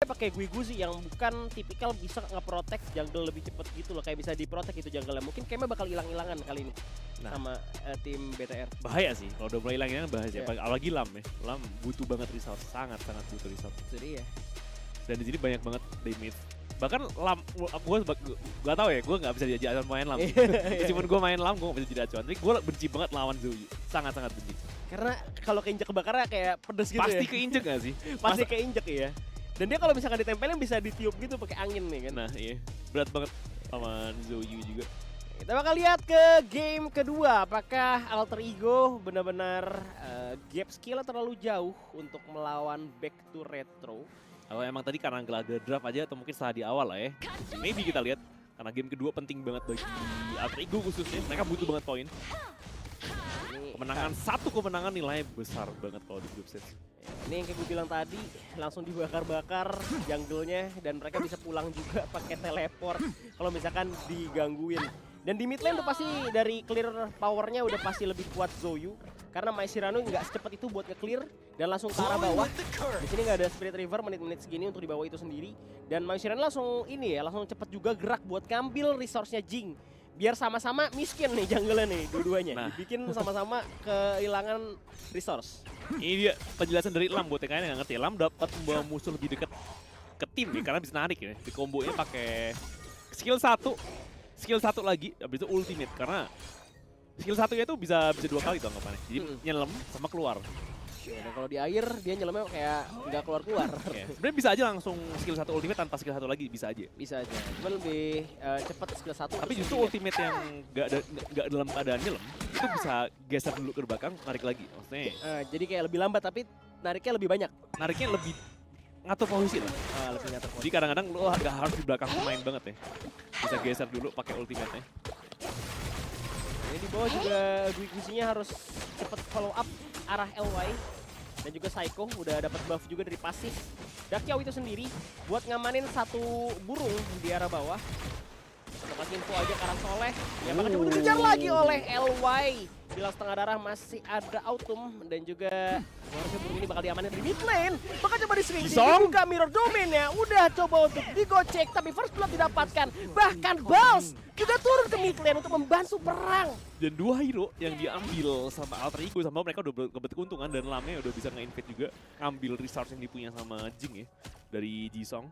pakai Guiguzi yang bukan tipikal bisa nge-protect jungle lebih cepet gitu loh, kayak bisa di-protect itu jungle-nya. Mungkin kayaknya bakal hilang-hilangan kali ini sama tim BTR. Bahaya sih, kalau udah mulai hilang bahaya. Yeah. Apalagi Lam ya. Lam butuh banget resource, sangat-sangat butuh resource. Jadi ya. Dan di sini banyak banget damage. Bahkan Lam, gue gak tau ya, gue gak bisa jadi acuan main Lam. Meskipun gue main Lam, gue gak bisa jadi acuan. Tapi gue benci banget lawan Zoyu, sangat-sangat benci. Karena kalau keinjek kebakarnya kayak pedes gitu. Pasti ya. keinjek gak sih? Pasti keinjek ya. Dan dia kalau misalkan ditempelin bisa ditiup gitu pakai angin nih kan. Nah iya, berat banget sama Zoyu juga. Kita bakal lihat ke game kedua, apakah Alter Ego benar-benar gap skill terlalu jauh untuk melawan Back to Retro. Kalau emang tadi karena gelaga draft aja atau mungkin salah di awal lah ya. Maybe kita lihat, karena game kedua penting banget bagi Alter Ego khususnya, mereka butuh banget poin. Kemenangan, satu kemenangan nilainya besar banget kalau di group stage. Ini yang kayak gue bilang tadi, langsung dibakar-bakar jungle-nya dan mereka bisa pulang juga pakai teleport kalau misalkan digangguin. Dan di mid lane tuh pasti dari clear powernya udah pasti lebih kuat Zoyu, karena Mai Shirano nggak secepat itu buat nge-clear dan langsung ke arah bawah. Di sini nggak ada Spirit River menit-menit segini untuk di bawah itu sendiri. Dan Mai Shirano langsung ini ya, langsung cepet juga gerak buat ngambil resource-nya Jing. Biar sama-sama miskin nih jungle-nya nih dua-duanya. Nah. Dibikin sama-sama kehilangan resource. Ini dia penjelasan dari Lam buat yang kalian yang nggak ngerti. Lam dapat membawa musuh lebih dekat ke tim ya, karena bisa narik ya. Di kombonya pakai skill 1 lagi, habis itu ultimate, karena skill 1-nya itu bisa dua kali tuh anggapannya. Jadi nyelam sama keluar. Ya, dan kalau di air dia nyelamnya kayak nggak keluar-keluar. Ya, sebenarnya bisa aja langsung skill 1 ultimate tanpa skill 1 lagi, bisa aja. Bisa aja. Cuman lebih cepat skill 1. Tapi justru ultimate yang nggak dalam keadaan nyelam itu bisa geser dulu ke belakang, narik lagi. Maksudnya jadi kayak lebih lambat tapi nariknya lebih banyak. nariknya lebih ngatur posisi lah. Lebih ngatur posisi. Jadi kadang-kadang lu nggak harus di belakang pemain banget ya. Bisa geser dulu pakai ultimate-nya. Ini di bawah juga Guiguzi-nya harus cepat follow up arah LY. Dan juga Psycho udah dapat buff juga dari pasif. Dakiao itu sendiri buat ngamanin satu burung di arah bawah. Untuk kasih info aja ke arah Soleh. Yang bakal coba dikejar lagi oleh LY. Bilang setengah darah masih ada Autumn. Dan juga harusnya burung ini bakal diamanin dari mid lane. Bakal coba di-swing. Dibuka mirror domain-nya. Udah coba untuk digocek. Tapi first blood didapatkan. Bahkan Bals juga turun ke mid lane untuk membantu perang. Dan dua hero yang diambil sama Alter Ego, sama mereka udah dapat keuntungan dan Lamnya udah bisa nge-invade juga ngambil resource yang dipunya sama Jing ya dari Jisong.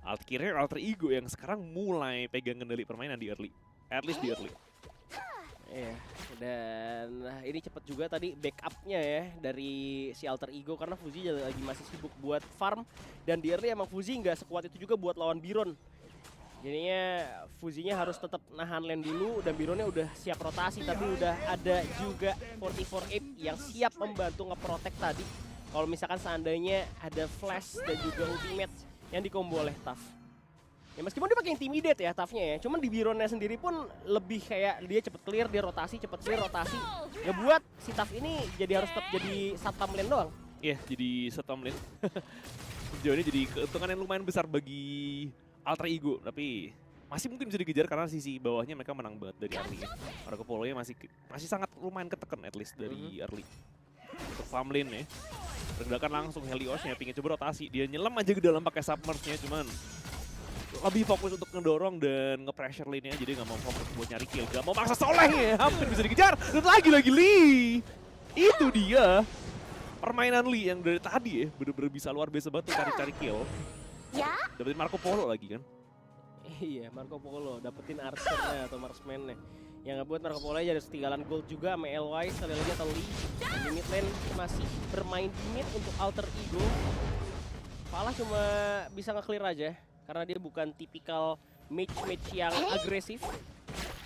Akhirnya Alter Ego yang sekarang mulai pegang kendali permainan di early, at least di early. Iya, dan ini cepet juga tadi backupnya ya dari si Alter Ego karena Fuzi lagi masih sibuk buat farm dan di early emang Fuzi nggak sekuat itu juga buat lawan Biron. Jadinya Fuzinya harus tetap nahan lane dulu dan Bironnya udah siap rotasi tapi udah ada juga 44 yang siap membantu nge-protect tadi. Kalau misalkan seandainya ada flash dan juga ultimate yang dikombo oleh Taf. Ya meskipun dia pakai intimidate ya Tafnya ya, cuman di Bironnya sendiri pun lebih kayak dia cepet clear, dia rotasi, cepet clear, rotasi. Ngebuat si Taf ini jadi harus tetap jadi satpam lane doang. Iya, jadi satpam lane. Sejauh ini jadi keuntungan yang lumayan besar bagi Alter Ego, tapi masih mungkin bisa dikejar karena sisi bawahnya mereka menang banget dari early. Marco Polo-nya masih sangat lumayan ketekan at least dari early. Untuk farm lane ya. Pergerakan langsung Heliosnya pingin coba rotasi, dia nyelam aja ke dalam pakai submerge-nya, cuman lebih fokus untuk ngedorong dan nge-pressure lane-nya, jadi nggak mau fokus buat nyari kill, nggak mau maksa Soleh ya, hampir bisa dikejar, dan lagi Lee. Itu dia permainan Lee yang dari tadi ya, bener-bener bisa luar biasa banget cari-cari kill. Ya. Dapetin Marco Polo lagi kan? Iya, Marco Polo dapetin archer-nya atau marksman-nya. Yang ngebuat Marco Polo jadi ketinggalan gold juga sama LY sekali lagi atau Lee. Dan di mid lane masih bermain di mid untuk Alter Ego. Falah cuma bisa nge-clear aja karena dia bukan tipikal mage yang agresif.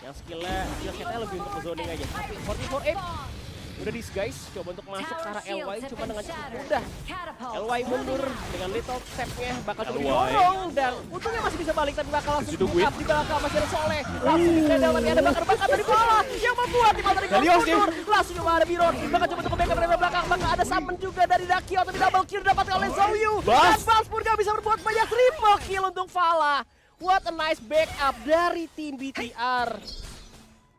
Yang skill-setnya lebih untuk zoning aja. Tapi 44 udah disguise, coba untuk masuk ke arah LY cuma dengan cukup mudah. LY mundur dengan little step-nya, bakal coba didorong dan untungnya masih bisa balik tapi bakal langsung buka di belakang masih ada Soleh. Langsung ditendang tapi ada bakar-bakar dari bawah yang membuat tim Alter Ego mundur. Langsung coba ada Biron, bakal coba untuk backup dari belakang, bakal ada summon juga dari Dakiao tapi double kill dapat oleh Zoyu. Dan Bals pun gak bisa berbuat banyak, triple kill untuk Falah. What a nice backup dari tim BTR.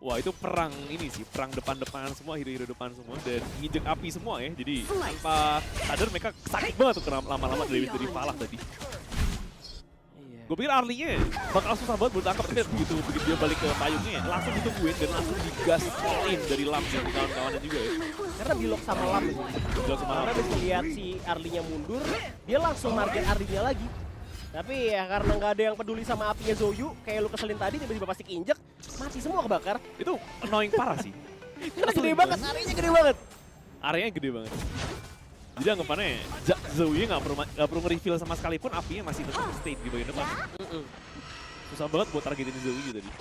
Wah itu perang ini sih, perang depan-depan semua, hero-hero depan semua dan nginjek api semua ya. Jadi tanpa sadar mereka sakit banget tuh kena lama-lama dari Falah tadi. Gue pikir Arlie-nya bakal susah banget buat tangkap, tapi begitu dia balik ke payungnya langsung ditungguin dan langsung digas all-in dari Lam dan kawan-kawannya juga ya. Karena di lock sama Lam sih. Dibilang sama Karena Lam. abis lihat si Arlie-nya mundur, dia langsung target Arlie-nya lagi. Tapi ya karena nggak ada yang peduli sama apinya Zoyu, kayak lu keselin tadi tiba-tiba pasti keinjek, mati semua kebakar. Itu annoying parah sih. Karena gede banget, areanya gede banget. Areanya gede banget. Jadi anggapannya Zoe nggak perlu nge-reveal sama sekali pun apinya masih tetap stay di bagian depan. Susah banget buat targetin Zoe tadi.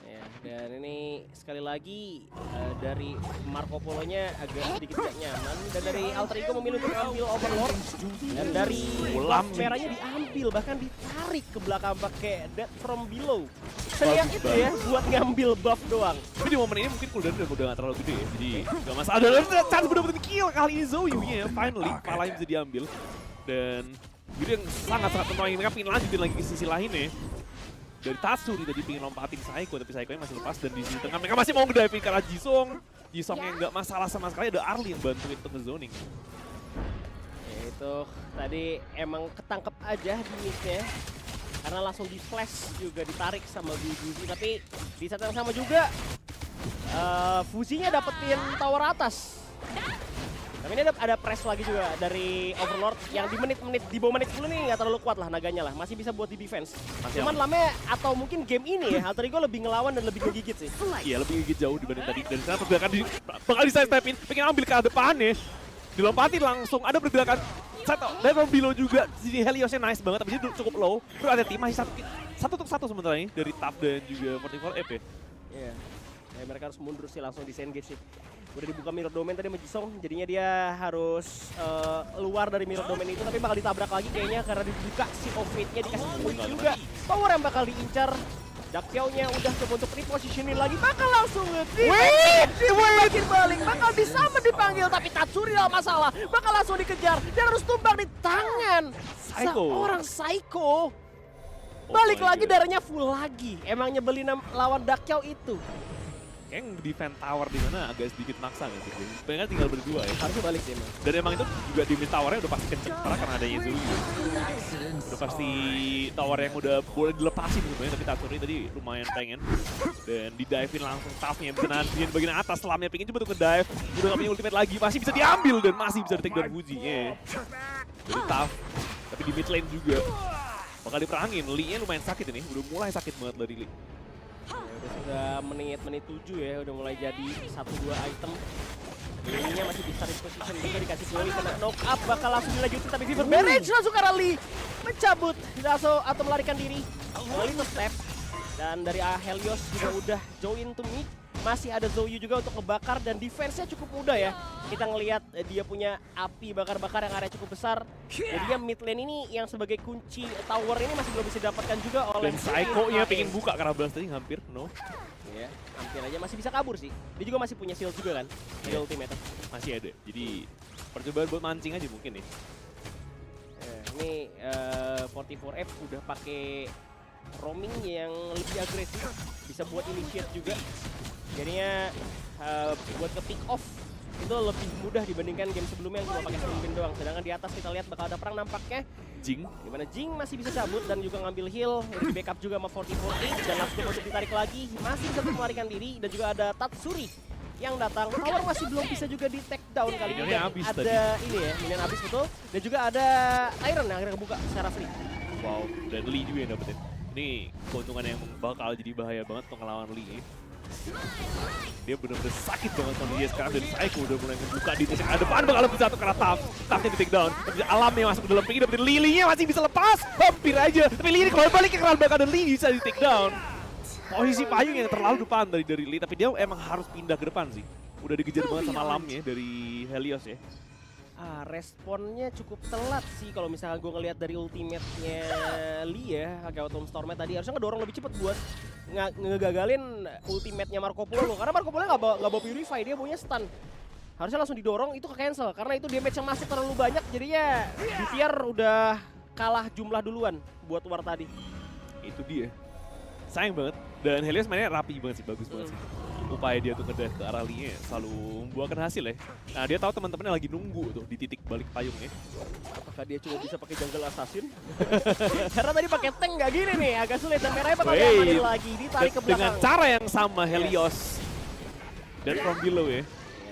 Ya, dan ini sekali lagi dari Marco Polo-nya agak sedikit tidak nyaman. Dan dari Alter Ego memilih untuk ambil Overlord. Dan dari buff merahnya diambil, bahkan ditarik ke belakang pakai Death from Below. Seniat itu ya, buat ngambil buff doang. Tapi di momen ini mungkin cooldown udah nggak terlalu gede ya, jadi nggak masalah. Ada chance bener-bener kill kali ini Zoe-nya finally palanya bisa diambil. Dan jadi yang sangat-sangat annoying, mereka pengen lanjutin lagi ke sisi lainnya. Dari Tatsuri tadi pengen lompatin Saiko, tapi Saiko-nya masih lepas dan di sisi tengah mereka masih mau ngediving ke arah Jisung. Jisung yang nggak masalah sama sekali, ada Arlie yang bantuin untuk nge-zoning. Ya itu tadi emang ketangkep aja di mid-nya. Karena langsung di flash juga ditarik sama Guzi, tapi di saat yang sama juga Fuzinya dapetin tower atas. Tapi ini ada press lagi juga dari Overlord yang di bawah menit 10 nih nggak terlalu kuat lah naganya lah, masih bisa buat di defense. Cuman lamanya atau mungkin game ini ya Alter Ego lebih ngelawan dan lebih ngegigit sih. Iya, lebih gigit jauh dibanding tadi. Dan sekarang pergerakan bakal di-sidestepin, pengen ambil ke arah depannya. Dilompatin langsung, ada pergerakan dari Bilo juga. Jadi Heliosnya nice banget, tapi dia cukup low. Terus ada tim masih satu untuk satu sementara ini dari Tap dan juga 44F ya. Iya, ya, mereka harus mundur sih, langsung disengage sih. Udah dibuka mirror domain tadi sama Jisung, jadinya dia harus keluar dari mirror domain itu, tapi bakal ditabrak lagi kayaknya karena dibuka si Fate-nya, dikasih point juga. Tower yang bakal diincar. Dakyo-nya udah coba untuk repositioning lagi, bakal langsung nge-makin balik, bakal disama dipanggil, tapi Tatsuri lah masalah, bakal langsung dikejar, dia harus tumbang di tangan seorang Saiko. Balik lagi darahnya full lagi, emang nyebelin lawan Dakyo itu. Kayaknya defend tower di mana agak sedikit maksa nggak sih? Pengen tinggal berdua ya. Harusnya balik sih emang. Dan emang itu juga di mid towernya udah pasti kenceng, karena ada Yuzui. Udah pasti tower yang udah boleh dilepasin sebenarnya, tapi Tatsuri tadi lumayan pengen. Dan di-dive-in langsung Tough-nya di bagian atas, Lamnya pengen coba untuk nge-dive. Udah gak punya ultimate lagi, masih bisa diambil dan masih bisa di-take down Fuji. Jadi Tough, tapi di mid lane juga. Bakal diperangin, Lee-nya lumayan sakit ini, udah mulai sakit banget dari Lee. Ya, udah menit 7 ya, udah mulai jadi 1-2 item. Lee-nya masih bisa reposition juga, dikasih Chloe kena knock up, bakal langsung dilanjutin tapi Fever Barrage langsung ke arah Lee. Mencabut atau melarikan diri. Chloe to step. Dan dari Helios juga udah join to mid. Masih ada Zoyu juga untuk ngebakar dan defense-nya cukup mudah ya. Kita ngelihat dia punya api bakar-bakar yang area cukup besar. Jadi dia mid lane ini yang sebagai kunci tower ini masih belum bisa didapatkan juga oleh Dan Saiko-nya pengen buka karena blast tadi hampir no. Ya, hampir aja masih bisa kabur sih. Dia juga masih punya shield juga kan, di ultimate. Masih ada, jadi percobaan buat mancing aja mungkin nih. Ini 44F udah pakai roaming yang lebih agresif, bisa buat initiate juga. Jadinya buat ke pick off itu lebih mudah dibandingkan game sebelumnya yang cuma pakai spin doang. Sedangkan di atas kita lihat bakal ada perang nampaknya. Jing. Dimana Jing masih bisa cabut dan juga ngambil heal, di backup juga sama 44 dan langsung untuk ditarik lagi, masih bisa melarikan diri dan juga ada Tatsuri yang datang. Tower masih belum bisa juga di take down kali ini. Ada ini ya, minion habis betul. Dan juga ada Iron yang akhirnya kebuka secara free. Wow, dan Lee juga yang dapetin. Ini keuntungan yang bakal jadi bahaya banget untuk ngelawan Lee. Dia bener-bener sakit banget sama dia sekarang, dan Saiko udah mulai membuka di depan bakal lebih satu karena Tough-nya di take down. Tapi Alamnya masuk ke dalam pinggir, dapetin Lily-nya masih bisa lepas, hampir aja. Tapi Lily kembali balik ke keran belakang dan Lee bisa di take down. Posisi payung yang terlalu depan dari Lee, tapi dia emang harus pindah ke depan sih. Udah dikejar banget sama Lamnya dari Helios ya. Responnya cukup telat sih kalau misalnya gue ngelihat dari ultimate-nya Lee ya, pakai Autumn Storm tadi harusnya ngedorong lebih cepat buat ngegagalin ultimate-nya Marco Polo, karena Marco Polo nggak bawa Purify, dia bawanya stun. Harusnya langsung didorong, itu ke cancel karena itu damage yang masih terlalu banyak, jadinya BTR udah kalah jumlah duluan buat war tadi. Itu dia. Sayang banget. Dan Helios mainnya rapi banget sih, bagus banget sih. upaya dia tuh ke arah Lee selalu membuahkan hasil ya. Nah dia tahu teman-temannya lagi nunggu tuh di titik balik payungnya. Apakah dia cuma bisa pakai jungle assassin? Karena tadi pakai tank nggak gini nih, agak sulit dan merahnya bakal diamanin lagi, ditarik ke belakang. Dengan cara yang sama Helios dan from below ya.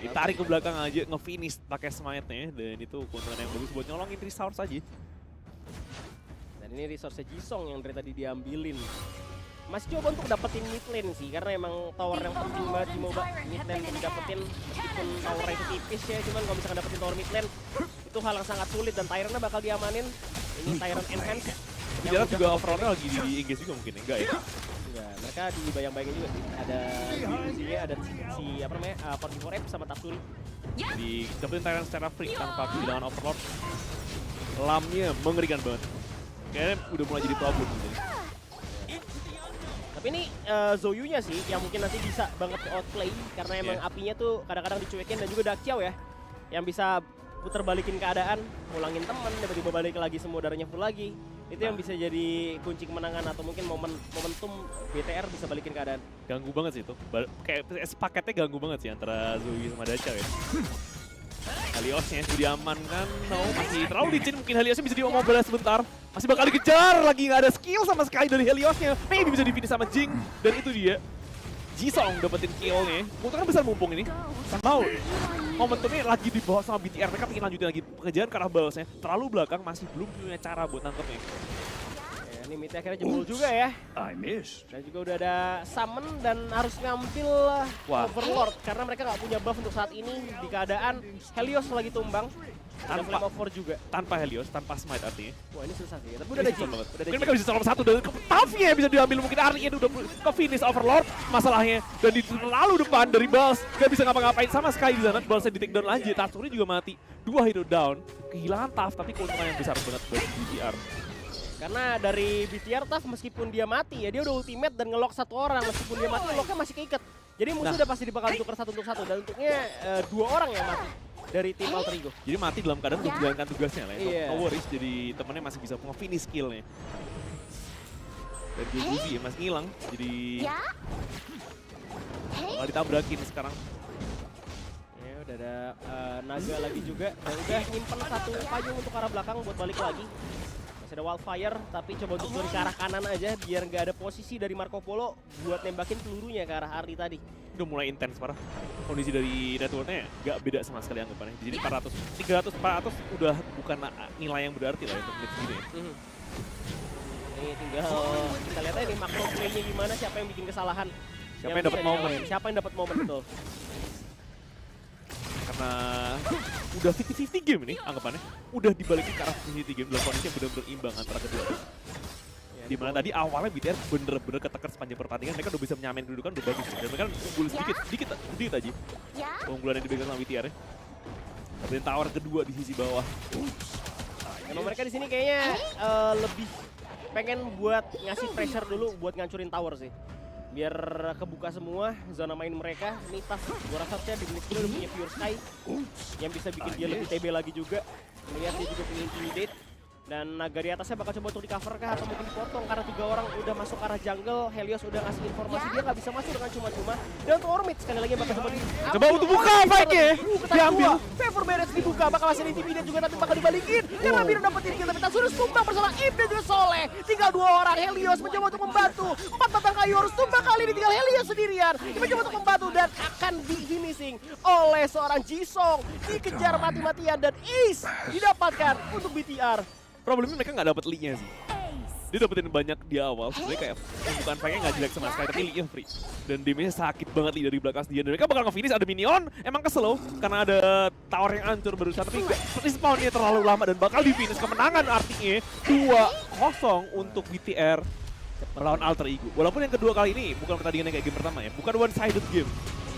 Ditarik ke belakang aja, nge-finish pakai smite-nya dan itu keuntungan yang bagus buat nyolongin resource aja. Dan ini resource Jisong yang dari tadi diambilin. Masih coba untuk dapetin mid lane sih, karena emang tower yang penting banget di MOBA. Mid lane untuk dapetin, meskipun tower itu tipis ya, cuman kalau misalkan dapetin tower mid lane, itu hal yang sangat sulit dan Tyrant bakal diamanin. Ini Tyrant Enhance. Jarak juga overall lagi di engage juga mungkin, enggak ya? Enggak, mereka dibayang-bayangin juga sih. Ada di ada si apa namanya, 44F sama Tatsuri. Di dapetin Tyrant secara free tanpa kehilangan overlord. Lamnya mengerikan banget. Kayaknya udah mulai jadi problem gitu. Tapi ini Zoyu-nya sih yang mungkin nanti bisa banget outplay karena emang apinya tuh kadang-kadang dicuekin, dan juga Dakiao ya yang bisa puter balikin keadaan, ngulangin temen, tiba-tiba balik lagi semua darahnya full lagi. Itu yang bisa jadi kunci kemenangan atau mungkin momentum BTR bisa balikin keadaan. Ganggu banget sih itu. Kayak paketnya ganggu banget sih antara Zoe sama Dakiao ya. Heliosnya sudah diamankan, masih terlalu licin, mungkin Heliosnya bisa diomobalah sebentar. Masih bakal dikejar, lagi nggak ada skill sama sekali dari Heliosnya. Maybe bisa di-finish sama Jing, dan itu dia. Jisong dapetin kill-nya, keuntungan besar mumpung ini. Mau momentumnya lagi di bawah sama BTR, mereka pengen lanjutin lagi pengejaran ke arah balesnya. Terlalu belakang, masih belum punya cara buat nangkepnya. Ini mid akhirnya jebol juga ya. Dan juga udah ada summon dan harus ngambil Overlord karena mereka nggak punya buff untuk saat ini di keadaan Helios lagi tumbang. Ada Flame of War juga. Tanpa Helios, tanpa smite artinya. Wah ini susah sih, tapi udah ada Jing. Mungkin mereka bisa salah satu dan Taffy bisa diambil, mungkin Arnie udah ke finish Overlord masalahnya. Dan di lalu depan dari Bals, gak bisa ngapa-ngapain sama sekali di sana. Balsnya di take down lagi, Tatsuri juga mati. 2 hero down, kehilangan Taff tapi keuntungan yang besar banget buat BTR. Karena dari BTR Taff meskipun dia mati ya, dia udah ultimate dan ngelock satu orang. Meskipun dia mati, locknya masih keikat. Jadi musuh udah pasti bakal ditukar 1 untuk 1 dan untuknya 2 orang yang mati dari tim Alter Ego. Jadi mati dalam keadaan untuk menjalankan tugasnya lah ya. No worries, jadi temennya masih bisa nge-finish skillnya. Dan Guzi ya masih ngilang, jadi malah ditabrakin sekarang. Ya udah ada Naga lagi juga, dan udah nyimpen 1 payung untuk arah belakang buat balik lagi. Masih ada Wildfire, tapi coba untuk dari ke arah kanan aja biar nggak ada posisi dari Marco Polo buat nembakin pelurunya ke arah Arlie tadi. Udah mulai intens parah. Kondisi dari networknya nggak beda sama sekali anggapannya. Jadi 400, 300, 400 udah bukan nilai yang berarti lah untuk menit segini ya. Ini tinggal kita lihat aja nih makro play-nya gimana, siapa yang bikin kesalahan. Siapa yang dapat momen. Siapa yang dapat momen betul. Karena udah 50-50 game ini anggapannya. Udah dibalikin ke arah 50-50 game dalam kondisi yang benar-benar imbang antara kedua. Dimana tadi awalnya BTR bener-bener ketekan sepanjang pertandingan, mereka udah bisa menyamain kedudukan udah bagus. Dan mereka unggul sedikit aja. Keunggulan yang diberikan sama BTR ya. Tapi tower kedua di sisi bawah. Emang mereka di sini kayaknya lebih pengen buat ngasih pressure dulu buat ngancurin tower sih. Biar kebuka semua zona main mereka. Ini Taff, gua rasa di menit ini udah punya Pure Sky yang bisa bikin dia lebih TB lagi juga. Melihat dia juga punya Intimidate. Dan naga di atasnya bakal coba untuk di cover kah atau mungkin dipotong karena 3 orang udah masuk ke arah jungle. Helios udah ngasih informasi dia nggak bisa masuk dengan cuma-cuma. Dan untuk Ormid sekali lagi bakal coba untuk buka fight-nya. Diambil. Favor Beres dibuka, bakal masih Intimidate juga tapi bakal dibalikin. Yang Amir dapetin kill tapi Tatsuri tumbang bersama Ip dan juga Soleh. Tinggal 2 orang. Helios mencoba untuk membantu. 4 batang kayu harus tumbang kali ini, tinggal Helios sendirian. Dia mencoba untuk membantu dan akan di-finishing oleh seorang Jisong. Dikejar mati-matian dan ace didapatkan untuk BTR. Problemnya mereka nggak dapet lead-nya sih. Dia dapetin banyak di awal, sebenarnya kayak bukan fight-nya nggak jelek sama sekali, tapi lead-nya free. Dan damage-nya sakit banget lead dari belakang dia. Dan mereka bakal nge-finish, ada minion, emang kesel loh. Karena ada tower yang hancur berusaha, tapi respawn-nya terlalu lama dan bakal di-finish. Kemenangan artinya 2-0 untuk BTR melawan Alter Ego. Walaupun yang kedua kali ini bukan pertandingan yang kayak game pertama ya, bukan one-sided game.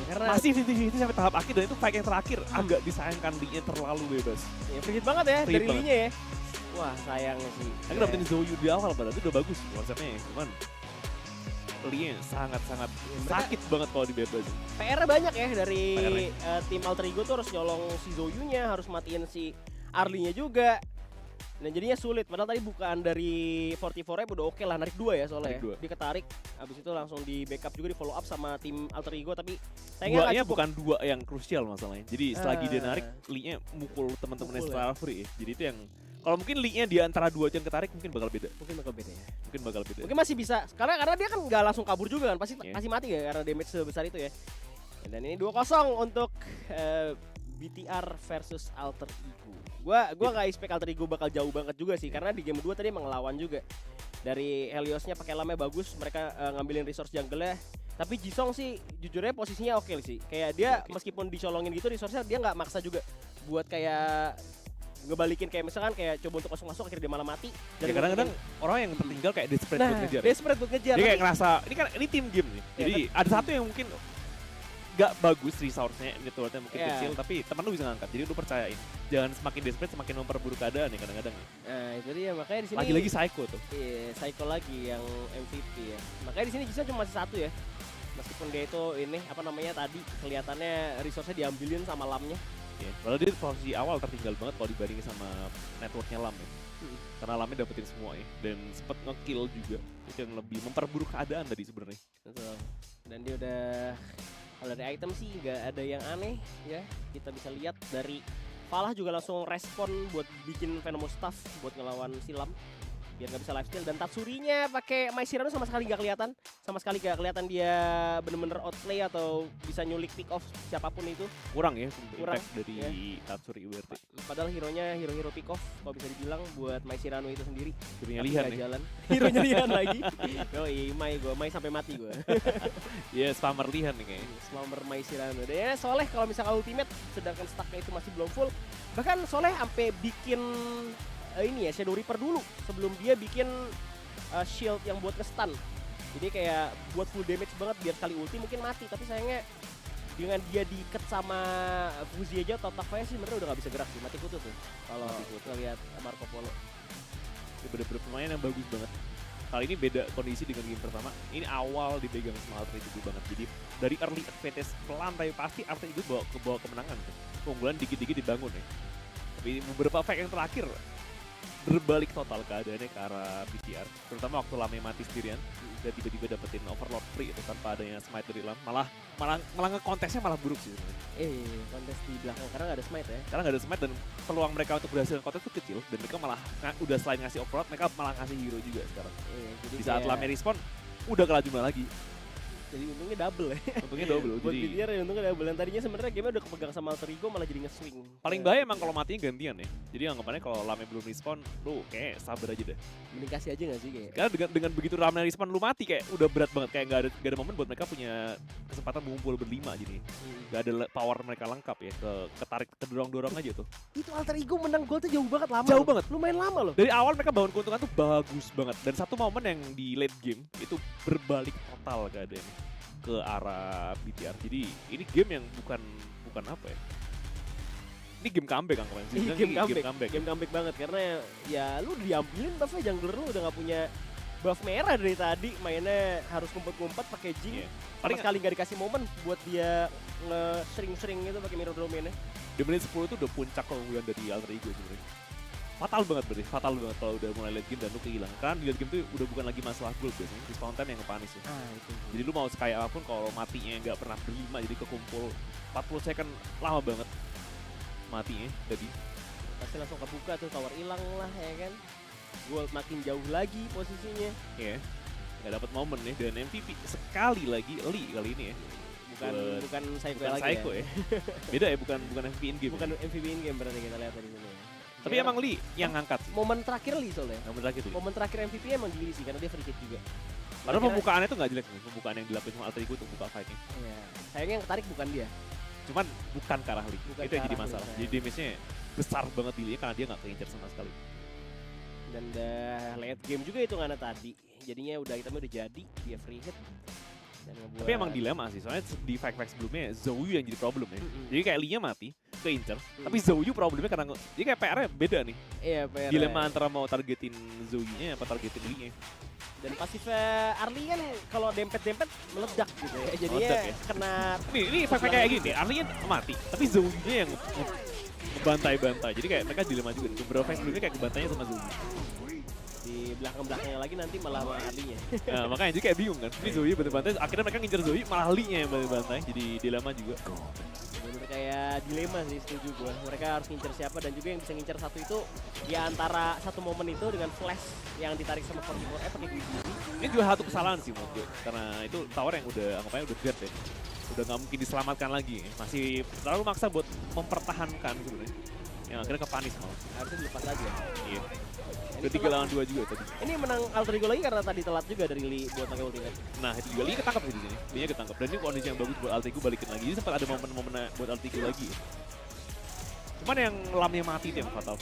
Karena masih 50-50 sampai tahap akhir dan itu fight yang terakhir agak disayangkan lead-nya terlalu bebas. Ya frigid banget ya dari lead-nya ya. Wah sayang sih. Aku dapetin Zoyu di awal berarti udah bagus konsepnya, cuman Lee sangat-sangat sakit banget kalau dibebas. PR-nya banyak ya dari tim Alter Ego tuh harus nyolong si Zoyu-nya, harus matiin si Arlie-nya juga. Dan jadinya sulit, padahal tadi bukaan dari 44 udah oke lah, narik 2 ya soalnya Narik ya. dua. Dia ketarik, abis itu langsung di backup juga, di follow up sama tim Alter Ego, tapi Duanya cukup. bukan dua yang krusial masalahnya. Jadi selagi dia narik, Ah. Lee-nya mukul teman-temannya Mukul secara free. Jadi itu yang kalau mungkin Lee-nya di antara dua yang ketarik mungkin bakal beda. Mungkin bakal beda ya. Mungkin bakal beda. Mungkin masih bisa, karena dia kan nggak langsung kabur juga kan, pasti Iya. pasti mati ya karena damage sebesar itu ya. Dan ini 2-0 untuk BTR versus Alter Ego. Gua nggak expect Alter Ego bakal jauh banget juga sih, karena di game 2 tadi emang ngelawan juga. Dari Heliosnya pakai lamnya bagus, mereka ngambilin resource jungle-nya. Tapi Jisung sih jujurnya posisinya oke sih. Kayak dia meskipun dicolongin gitu resource-nya dia nggak maksa juga buat kayak ngebalikin, kayak misalkan kayak coba untuk masuk akhirnya dia malah mati. Ya, kadang-kadang orang yang tertinggal kayak desperate buat ngejar. Desperate buat ngejar. Dia kayak tapi- ngerasa ini tim game nih. Ya, Jadi ada satu yang mungkin gak bagus resource-nya, network-nya mungkin Iya. kecil, tapi temen lu bisa ngangkat. Jadi lu percayain. Jangan semakin desperate semakin memperburuk keadaan ya kadang-kadang. Nah, itu dia makanya di sini Lagi-lagi psycho tuh. iya, Psycho lagi yang MVP ya. Makanya di sini Jisung cuma masih satu ya. Meskipun dia itu ini apa namanya tadi kelihatannya resource-nya diambilin sama lamnya. Ya, padahal dia posisi awal tertinggal banget kalau dibandingin sama networknya Lam ya. Karena Lamnya dapetin semua ya. Dan sempet nge-kill juga. Itu yang lebih memperburuk keadaan tadi sebenarnya. Betul. Dan dia udah, kalau dari item sih nggak ada yang aneh ya. Kita bisa lihat dari Falah juga langsung respon buat bikin Venomous Staff buat ngelawan Silam biar nggak bisa lifesteal, dan Tatsurinya pakai Mai Shirano sama sekali nggak kelihatan, dia bener-bener outplay atau bisa nyulik pick off siapapun itu. Kurang ya Kurang, impact dari ya. Tatsuri URT. Padahal hero-nya hero pick off kalau bisa dibilang buat Mai Shirano itu sendiri. Hero-nya Tapi Lihan nggak ya. jalan. Hero-nya Lihan lagi. Yoi, Mai sampai mati gue. Iya, spammer Lihan nih kayaknya. Slammer Mai Shirano. Dan ya Soleh kalau misalkan ultimate sedangkan stacknya itu masih belum full. Bahkan Soleh sampai bikin ini ya Shadow Reaper dulu sebelum dia bikin shield yang buat nge-stun. Jadi kayak buat full damage banget biar sekali ulti mungkin mati, tapi sayangnya dengan dia diikat sama Fuzi aja Totafnya sih sebenarnya udah gak bisa gerak sih, mati kutu tuh kalau ngelihat Marco Polo. Ini bener-bener pemain yang bagus banget. Kali ini beda kondisi dengan game pertama. Ini awal dipegang sama Alter Ego banget. Jadi dari early advantage pelan tapi pasti Alter Ego bawa kemenangan tuh. Keunggulan dikit-dikit dibangun ya. Tapi beberapa fight yang terakhir berbalik total keadaannya ke arah BTR. Terutama waktu Lamnya mati sendirian dan tiba-tiba dapetin overload free itu tanpa adanya smite dari Lam. Malah ngekontesnya malah buruk sih sebenarnya. Kontes di belakang karena gak ada smite ya. Karena nggak ada smite dan peluang mereka untuk berhasil kontes itu kecil dan mereka malah udah selain ngasih overload mereka malah ngasih hero juga sekarang. Jadi Di saat kayak- Lamnya respawn udah kalah jumlah lagi. jadi untungnya double ya. Untungnya double. Buat Jadi BTR ya untungnya double. Dan tadinya sebenarnya game udah kepegang sama Alter Ego malah jadi nge-swing. paling bahaya emang kalau matinya gantian ya. Jadi anggapannya kalau Lamnya belum respawn, lu kayak sabar aja deh. Mending kasih aja gak sih kayak? Karena dengan begitu Lamnya respawn lu mati kayak udah berat banget, kayak nggak ada momen buat mereka punya kesempatan mengumpul berlima jadi. Gak ada power mereka lengkap ya, ketarik kedorong-dorong aja tuh. Itu Alter Ego menang gol tuh jauh banget lama. Jauh loh. banget. Lumayan lama loh. Dari awal mereka bangun keuntungan tuh bagus banget dan satu momen yang di late game itu berbalik total keadaannya ke arah BTR. Jadi ini game yang bukan apa ya? Ini game comeback kan kemarin sih. Iya, Game game comeback banget karena ya lu diambilin buffnya jungler lu udah gak punya buff merah dari tadi, mainnya harus ngumpet-ngumpet pakai Jing. Iya. Paling sekali gak dikasih momen buat dia nge-sering-sering gitu pakai mirror domain-nya. Di menit 10 itu udah puncak keunggulan dari Alter Ego sebenarnya. Fatal banget berarti, fatal banget kalau udah mulai late game dan lu kehilangan. Karena di late game itu udah bukan lagi masalah gold biasanya, respawn time yang ngepanis ya. Itu. Jadi lu mau sekaya apapun kalau matinya nggak pernah berlima jadi kekumpul 40 second lama banget matinya tadi. Pasti langsung kebuka tuh, tower hilang lah ya kan. Gold makin jauh lagi posisinya. Ya, nggak dapat momen nih dan MVP sekali lagi Lee kali ini ya. Bukan Psycho Bukan lagi Psycho ya. Beda ya, bukan MVP in game. Bukan ya. MVP in game berarti kita lihat tadi sini. Tapi emang Lee yang ngangkat sih. momen terakhir Lee soalnya. Yang terakhir tuh. Momen terakhir MVP emang di Lee sih karena dia free hit juga. Padahal Kira- pembukaannya tuh nggak jelek nih. Pembukaan yang dilakuin sama Alter Ego untuk buka fight-nya. Iya. Sayangnya yang ketarik bukan dia. Cuman bukan ke arah Lee. Bukan Itu ke yang jadi arah masalah. Lee, Jadi damage-nya besar banget di Lee karena dia nggak keincer sama sekali. Dan late game juga itu karena tadi. Jadinya udah itemnya udah jadi, dia free hit. Dan ngebuat Tapi emang dilema sih, soalnya di fight-fight sebelumnya Zhou Yu yang jadi problem ya. Jadi kayak Lee-nya mati, keincer. Tapi Zhou Yu problemnya karena, jadi kayak PR-nya beda nih. Iya, PR. Dilema antara mau targetin Zhou Yu-nya apa targetin Lee-nya. Dan pasif Arli kan kalau dempet-dempet meledak gitu ya. Jadinya Meledak ya. kena Ini fight-fight kayak gini, Arlie-nya mati, tapi Zhou Yu-nya yang ngebantai-bantai. Jadi kayak mereka dilema juga. Beberapa fight sebelumnya kayak kebantainya sama Zoe. Di belakang-belakangnya lagi nanti malah sama Arlinya. Nah, makanya jadi kayak bingung kan. Ini Zoe bantai-bantai, akhirnya mereka ngincer Zoe, malah Lee-nya yang bantai-bantai. Jadi dilema juga. Bener kayak dilema sih, setuju gue. Mereka harus ngincer siapa dan juga yang bisa ngincer satu itu ya antara satu momen itu dengan flash yang ditarik sama 44F pakai Guigiri. Ini juga satu kesalahan sih menurut gue. Karena itu tower yang udah anggapannya udah dead ya. Udah nggak mungkin diselamatkan lagi. Masih terlalu maksa buat mempertahankan sebenarnya. Yang akhirnya kepanis malah. Harusnya dilepas aja. Iya. Ini Udah 3 lawan 2 juga tadi. Ini menang alter ego lagi karena tadi telat juga dari Lee buat pakai ultimate. Nah itu juga Lee ketangkap sih di sini. Lee ketangkap. Dan ini kondisi yang bagus buat Altego balikin lagi. Jadi sempat ada momen-momen buat Altego lagi. Cuman yang lamnya mati itu yang fatal.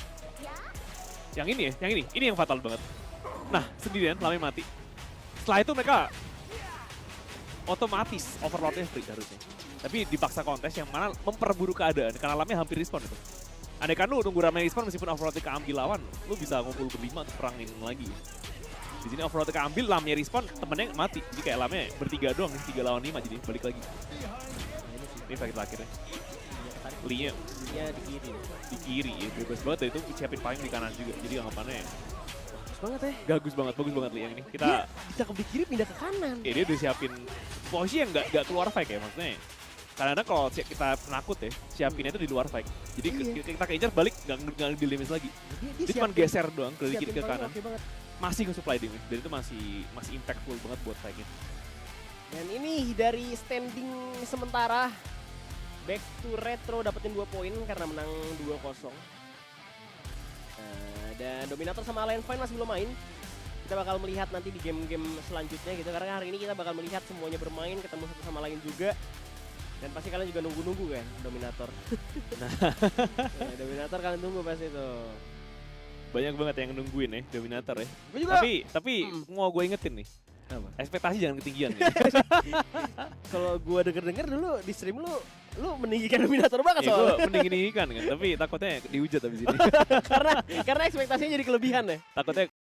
Yang ini ya, ini yang fatal banget. Nah sendirian lamnya mati. Setelah itu mereka otomatis overload-nya free harusnya. Tapi dipaksa kontes yang mana memperburuk keadaan karena lamnya hampir respawn itu. Andai kan lu nunggu ramai respawn meskipun overload keambil lawan, lu bisa ngumpul berlima untuk perangin lagi. Di sini overload keambil, lamnya respawn, temennya mati. Jadi kayak lamnya bertiga doang, 3 lawan 5 jadi balik lagi. Ini fight terakhirnya. Lee-nya Di kiri. di kiri ya, bebas banget ya, itu siapin payung di kanan juga. Jadi anggapannya Bagus banget ya. bagus banget Lee yang ini. Dia Kita ditangkap di kiri pindah ke kanan. ya dia udah siapin posisi yang nggak keluar fight ya maksudnya. Karena kalau kita penakut ya, siapinnya itu di luar fight. Jadi Iya. kita kejar balik, nggak di limit lagi. Dia cuma geser doang ke kiri ke kanan. Oke banget. Masih nge-supply damage, dan itu masih impactful banget buat fight-nya. Dan ini dari standing sementara back to retro dapetin 2 poin karena menang 2-0. Dan Dominator sama Alliance Fine masih belum main. Kita bakal melihat nanti di game-game selanjutnya gitu karena hari ini kita bakal melihat semuanya bermain ketemu satu sama lain juga. Dan pasti kalian juga nunggu-nunggu kan Dominator. Nah, Dominator kalian tunggu pasti tuh. Banyak banget yang nungguin ya, Dominator ya. Gue juga. Tapi mau gue ingetin nih, Apa? ekspektasi jangan ketinggian ya. Kalau gua denger dulu di stream lu meninggikan Dominator banget Ya gue soalnya. mending ini kan, tapi takutnya dihujat abis ini. karena ekspektasinya jadi kelebihan ya. Takutnya